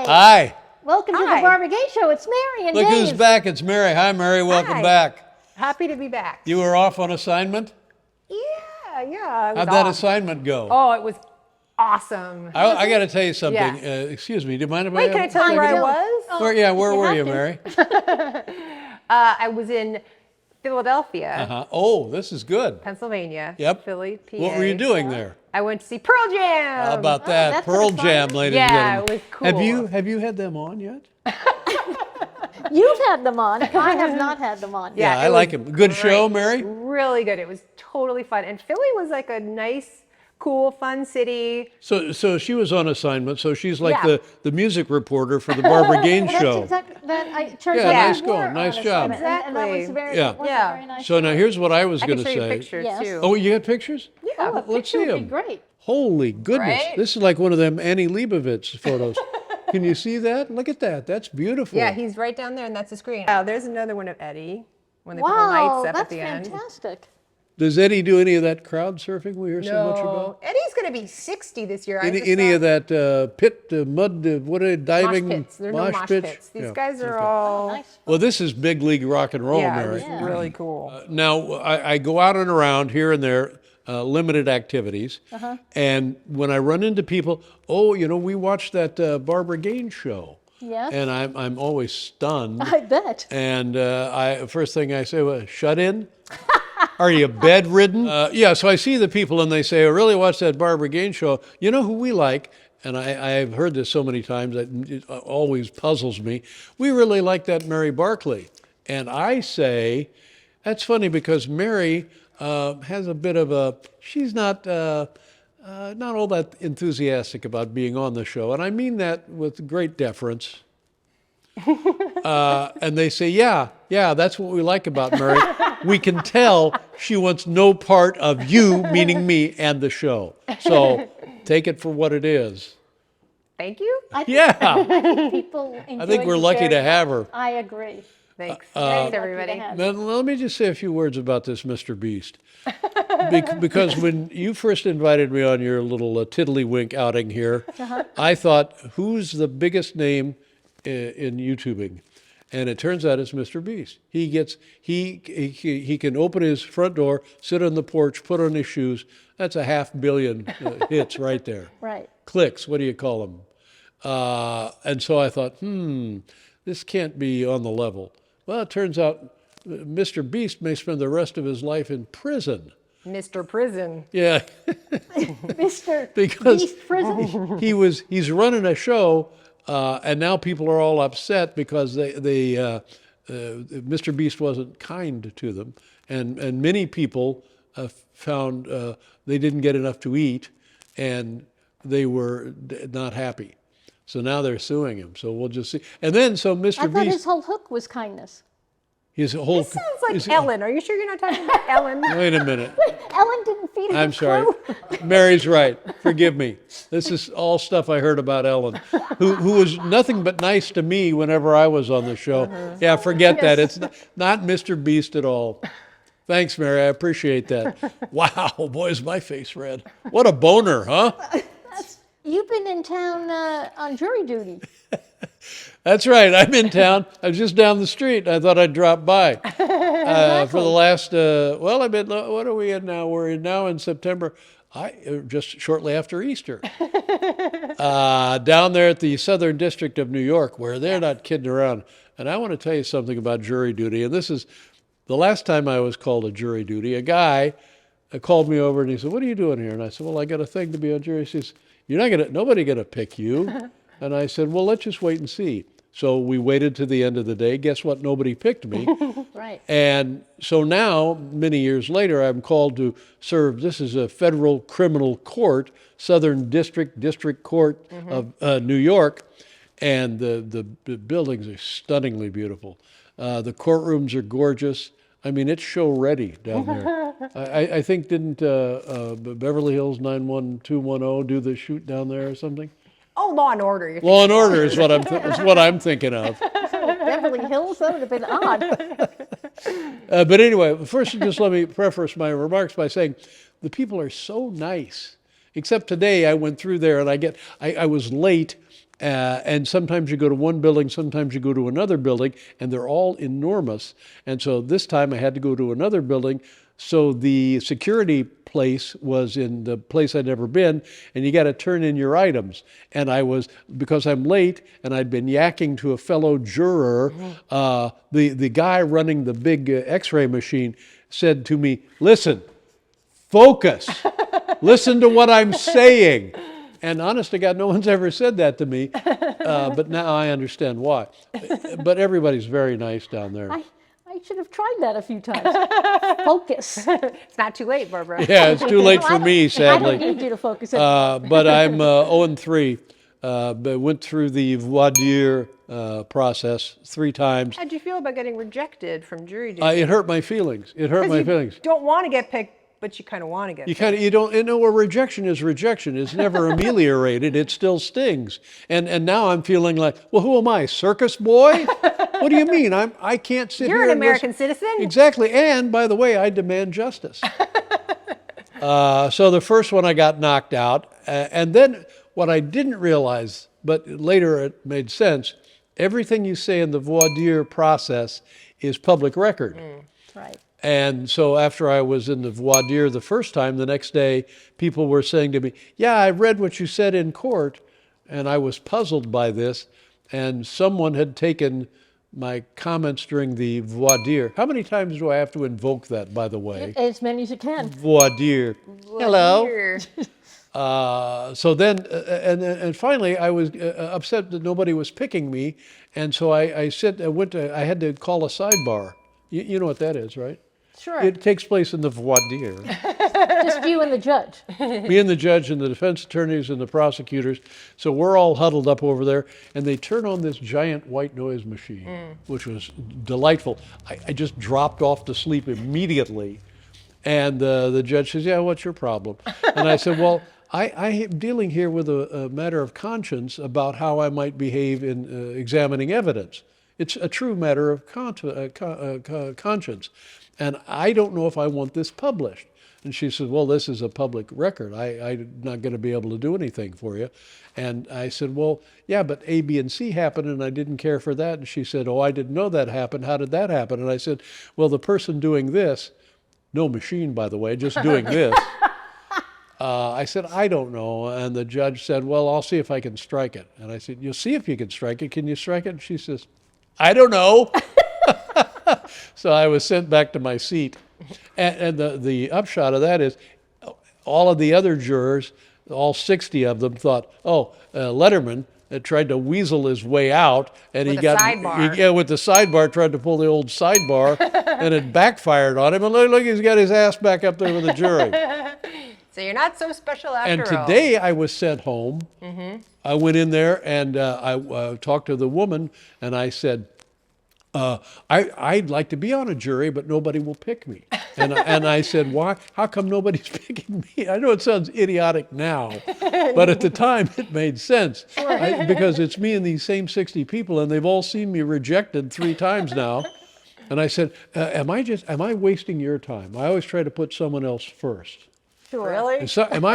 Hi. Welcome to the Barbara Gay Show. It's Mary and Look Dave. who's back. It's Mary. Hi, Mary. Welcome Hi. back. Happy to be back. You were off on assignment? Yeah. How'd that assignment go? Oh, it was awesome. I got to tell you something. Yeah. Excuse me. Do you mind if Wait, can I tell you where I was? Where were you, Mary? I was in Philadelphia, Oh, this is good. Pennsylvania, Yep. Philly, PA. What were you doing there? I went to see Pearl Jam. How about that? that's Pearl fun. Jam, ladies and Yeah, gentlemen. it was cool. Have you had them on yet? You've had them on. I have not had them on. Yeah. I it like was them. Good show, great. Mary? Really good. It was totally fun. And Philly was like a nice, cool, fun city. So she was on assignment. So she's like Yeah. the music reporter for the Barbara Gaines That's show. exactly that. It turns Yeah, out nice you going. were Nice on job. assignment, and that was very, Yeah. was a Yeah. very nice So now show. here's what I was I going can to show you say. pictures Yes. too. Oh, you got pictures? yeah. Oh, a Let's picture see would be 'em. great. Holy goodness. Right? This is like one of them Annie Leibovitz photos. Can you see that? Look at that. That's beautiful. Yeah, he's right down there, and that's the screen. Oh, there's another one of Eddie when they put the Wow, lights up that's at the end. fantastic. Does Eddie do any of that crowd surfing we hear so much about? No, Eddie's going to be 60 this year. I just Any saw of that pit, mud, what are they, diving? mosh pits. There are no mosh pits. These Yeah. guys are Okay. all. Nice. Well, this is big league rock and roll, Yeah, it Mary. was really cool. Now, I go out and around here and there, limited activities. And when I run into people, oh, we watched that Barbara Gaines show. Yes. And I'm always stunned. I bet. And first thing I say, well, shut in? Are you bedridden? Yeah, so I see the people and they say, I really watched that Barbara Gaines show. You know who we like? And I've heard this so many times that it always puzzles me. We really like that Mary Barkley. And I say, that's funny because Mary has a bit of a, she's not all that enthusiastic about being on the show. And I mean that with great deference. And they say, yeah, that's what we like about Mary. We can tell she wants no part of you, meaning me, and the show. So take it for what it is. Thank you. Yeah. People I think we're lucky to have her. I agree. Thanks. Very Thanks, lucky to everybody. have Now, let me just say a few words about this Mr. Beast. Because when you first invited me on your little tiddlywink outing here, I thought, who's the biggest name in YouTubing? And it turns out it's Mr. Beast. He can open his front door, sit on the porch, put on his shoes. That's 500 million hits right there. Right. Clicks, what do you call them? And so I thought, this can't be on the level. Well, it turns out Mr. Beast may spend the rest of his life in prison. Mr. Prison. Yeah, Mr. Because- Beast Prison. he's running a show, and now people are all upset because Mr. Beast wasn't kind to them, and many people found they didn't get enough to eat, and they were not happy. So now they're suing him. So we'll just see. And then so Mr. I thought Beast, his whole hook was kindness. his whole. This sounds like Ellen. Are you sure you're not talking about Ellen? Wait a minute. Ellen didn't feed him. I'm sorry. Mary's right. Forgive me. This is all stuff I heard about Ellen, who was nothing but nice to me whenever I was on the show. Yeah, forget that. It's not Mr. Beast at all. Thanks, Mary. I appreciate that. Wow, boy, is my face red. What a boner, huh? You've been in town on jury duty. That's right. I'm in town. I was just down the street. I thought I'd drop by for the last. Well, I've been. What are we in now? We're now in September. Just shortly after Easter. Down there at the Southern District of New York, where they're not kidding around. And I want to tell you something about jury duty. And this is the last time I was called to jury duty. A guy called me over and he said, "What are you doing here?" And I said, "Well, I got a thing to be on jury." He says, "Nobody gonna pick you." And I said, "Well, let's just wait and see." So we waited to the end of the day. Guess what? Nobody picked me. Right. And so now, many years later, I'm called to serve. This is a federal criminal court, Southern District Court of New York. And the buildings are stunningly beautiful. The courtrooms are gorgeous. I mean, it's show ready down there. I think didn't Beverly Hills 91210 do the shoot down there or something? Oh, Law and Order. Law and Order is what I'm thinking of. Beverly Hills, that would have been odd. But anyway, first just let me preface my remarks by saying the people are so nice. Except today I went through there and I was late And sometimes you go to one building, sometimes you go to another building, and they're all enormous. And so this time I had to go to another building. So the security place was in the place I'd never been, and you got to turn in your items. And because I'm late and I'd been yakking to a fellow juror, the guy running the big x-ray machine said to me, listen, focus, listen to what I'm saying. And honest to God, no one's ever said that to me, but now I understand why. But everybody's very nice down there. I should have tried that a few times. Focus. It's not too late, Barbara. Yeah, it's too late for me, I sadly. don't need you to focus anymore. But I'm 0-3. But went through the voir dire process 3 times. How'd you feel about getting rejected from jury duty? It hurt my feelings. It hurt my feelings. Don't want to get picked, but you kind of want to get picked. You don't, a rejection is rejection. It's never ameliorated. It still stings. And now I'm feeling like, well, who am I, circus boy? What do you mean? I can't sit here. You're an American citizen. Exactly. And by the way, I demand justice. So the first one I got knocked out. And then what I didn't realize, but later it made sense, everything you say in the voir dire process is public record. Right. And so after I was in the voir dire the first time, the next day, people were saying to me, yeah, I read what you said in court, and I was puzzled by this, and someone had taken my comments during the voir dire. How many times do I have to invoke that, by the way? As many as you can. Voir dire. Hello. Here. So then, and finally, I was upset that nobody was picking me, and so I had to call a sidebar. You know what that is, right? Sure. It takes place in the voir dire. Just you and the judge. Me and the judge and the defense attorneys and the prosecutors. So we're all huddled up over there, and they turn on this giant white noise machine, which was delightful. I just dropped off to sleep immediately. And the judge says, yeah, what's your problem? And I said, well, I am dealing here with a matter of conscience about how I might behave in examining evidence. It's a true matter of conscience. And I don't know if I want this published. And she said, well, this is a public record. I'm not going to be able to do anything for you. And I said, well, yeah, but A, B, and C happened, and I didn't care for that. And she said, oh, I didn't know that happened. How did that happen? And I said, well, the person doing this, no machine, by the way, just doing this. I said, I don't know. And the judge said, well, I'll see if I can strike it. And I said, you'll see if you can strike it. Can you strike it? And she says, I don't know. So I was sent back to my seat. And the upshot of that is all of the other jurors, all 60 of them, thought, oh, Letterman tried to weasel his way out, and with the sidebar, tried to pull the old sidebar, and it backfired on him. And look, he's got his ass back up there with the jury. So you're not so special after And all. today I was sent home. I went in there and I talked to the woman, and I said, I'd like to be on a jury, but nobody will pick me. And I said, why? How come nobody's picking me? I know it sounds idiotic now, but at the time it made sense. Because it's me and these same 60 people, and they've all seen me rejected 3 times now. And I said, am I wasting your time? I always try to put someone else first. Sure. Really? So, am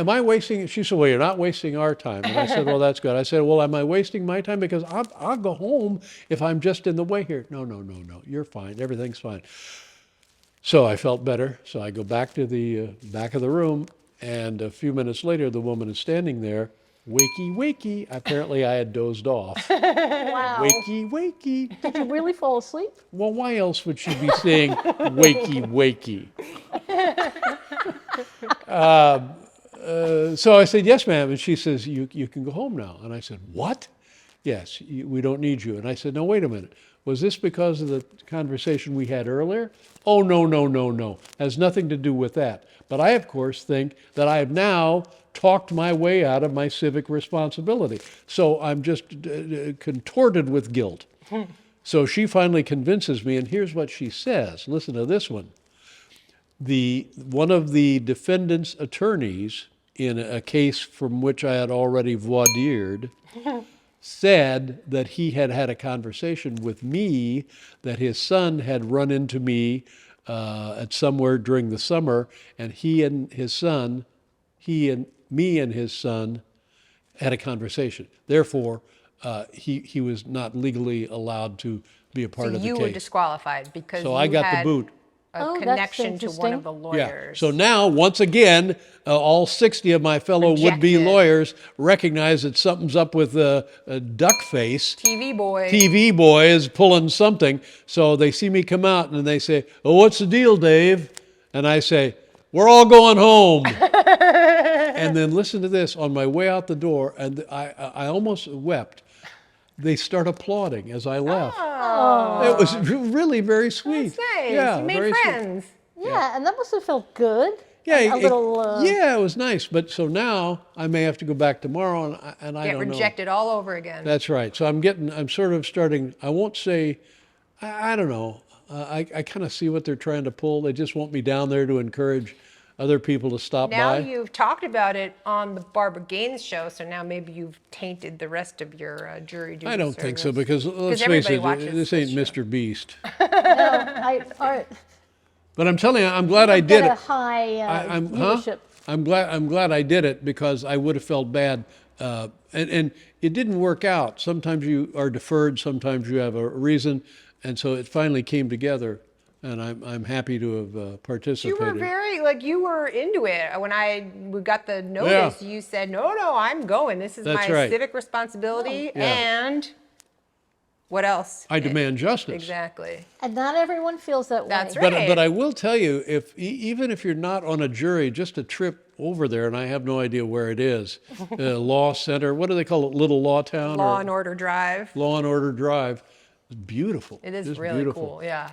I wasting? She said, well, you're not wasting our time. And I said, well, that's good. I said, well, am I wasting my time? Because I'll go home if I'm just in the way here. No. You're fine. Everything's fine. So I felt better. So I go back to the back of the room, and a few minutes later, the woman is standing there. Wakey, wakey. Apparently, I had dozed off. Wow. Wakey, wakey. Did you really fall asleep? Well, why else would she be saying wakey, wakey? So I said, yes, ma'am. And she says, you can go home now. And I said, what? Yes, we don't need you. And I said, no, wait a minute. Was this because of the conversation we had earlier? Oh, no. Has nothing to do with that. But I, of course, think that I have now talked my way out of my civic responsibility. So I'm just contorted with guilt. So she finally convinces me, and here's what she says. Listen to this one. One of the defendant's attorneys in a case from which I had already voir dired said that he had had a conversation with me, that his son had run into me at somewhere during the summer, and me and his son had a conversation. Therefore, he was not legally allowed to be a part So of the you case. were disqualified because So you I got the had boot. a Oh, that's connection to one interesting. of the Yeah. lawyers. So now, once again, all 60 of my fellow would-be Rejected. lawyers recognize that something's up with Duck Face. TV boy. TV boy is pulling something. So they see me come out and they say, "Oh, what's the deal, Dave?" And I say, "We're all going home." And then listen to this, on my way out the door, and I almost wept. They start applauding as I left. Oh, It was really very sweet. that's nice. Yeah, You made very sweet. friends. Yeah, and that must have felt good. Yeah, a little. yeah, it was nice. But so now I may have to go back tomorrow, and I Get don't know. rejected all over again. That's right. So I'm sort of starting. I won't say, I don't know. I kind of see what they're trying to pull. They just want me down there to encourage other people to stop Now by. you've talked about it on the Barbara Gaines show, so now maybe you've tainted the rest of your jury duty I don't think so, service. because let's face everybody it, watches this ain't this show. Mr. Beast. I But I'm telling you, I'm glad I did get a it. high I'm viewership. I'm glad I did it, because I would have felt bad, and it didn't work out. Sometimes you are deferred, sometimes you have a reason, and so it finally came together, and I'm happy to have You participated. were very, you were into it. When we got the notice, you said, no, I'm going. This is That's my right. civic responsibility. Yeah. And what else? I demand justice. Exactly. And not everyone feels that way. That's right. But I will tell you, even if you're not on a jury, just a trip over there, and I have no idea where it is, Law Center, what do they call it, Little Law Town? Law and Order Drive. Law and Order Drive. It's beautiful. It is Just really beautiful. cool, yeah.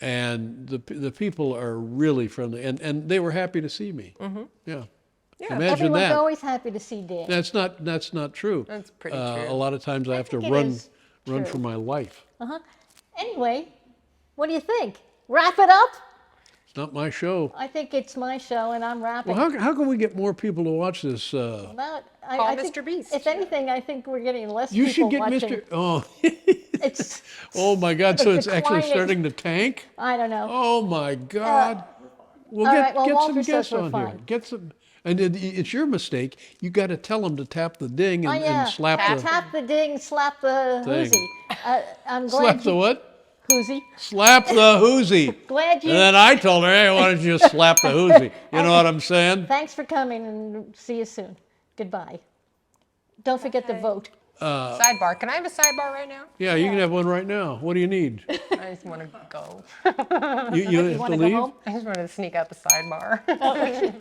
And the people are really friendly, and they were happy to see me. Mm-hmm. Yeah. Yeah. Imagine Everyone's that. always happy to see Dan. That's not true. That's pretty true. A lot of times I have to think it run is true. for my life. Anyway, what do you think? Wrap it up? It's not my show. I think it's my show, and I'm wrapping. Well, how can we get more people to watch this? Well, Call I think, Mr. Beast. If anything, I think we're getting less You people should get watching. Mr. Oh. It's, Oh my God! So it's actually declining. starting to tank. I don't know. Oh my God! Well, all get right, well, get Walter some says guests we're on here. fine. Get some, and it's your mistake. You got to tell them to tap the ding Oh, and, yeah. and slap the Tap the ding, slap the Thing. hoosie. I'm glad slap the you, what? hoosie. Slap the hoosie. Glad you. And then I told her, hey, why don't you just slap the hoosie? You know what I'm saying? Thanks for coming, and see you soon. Goodbye. Don't forget to vote. Sidebar. Can I have a sidebar right now? Yeah, you can have one right now. What do you need? I just want to go. You have wanna to go leave? home? I just wanted to sneak out the sidebar.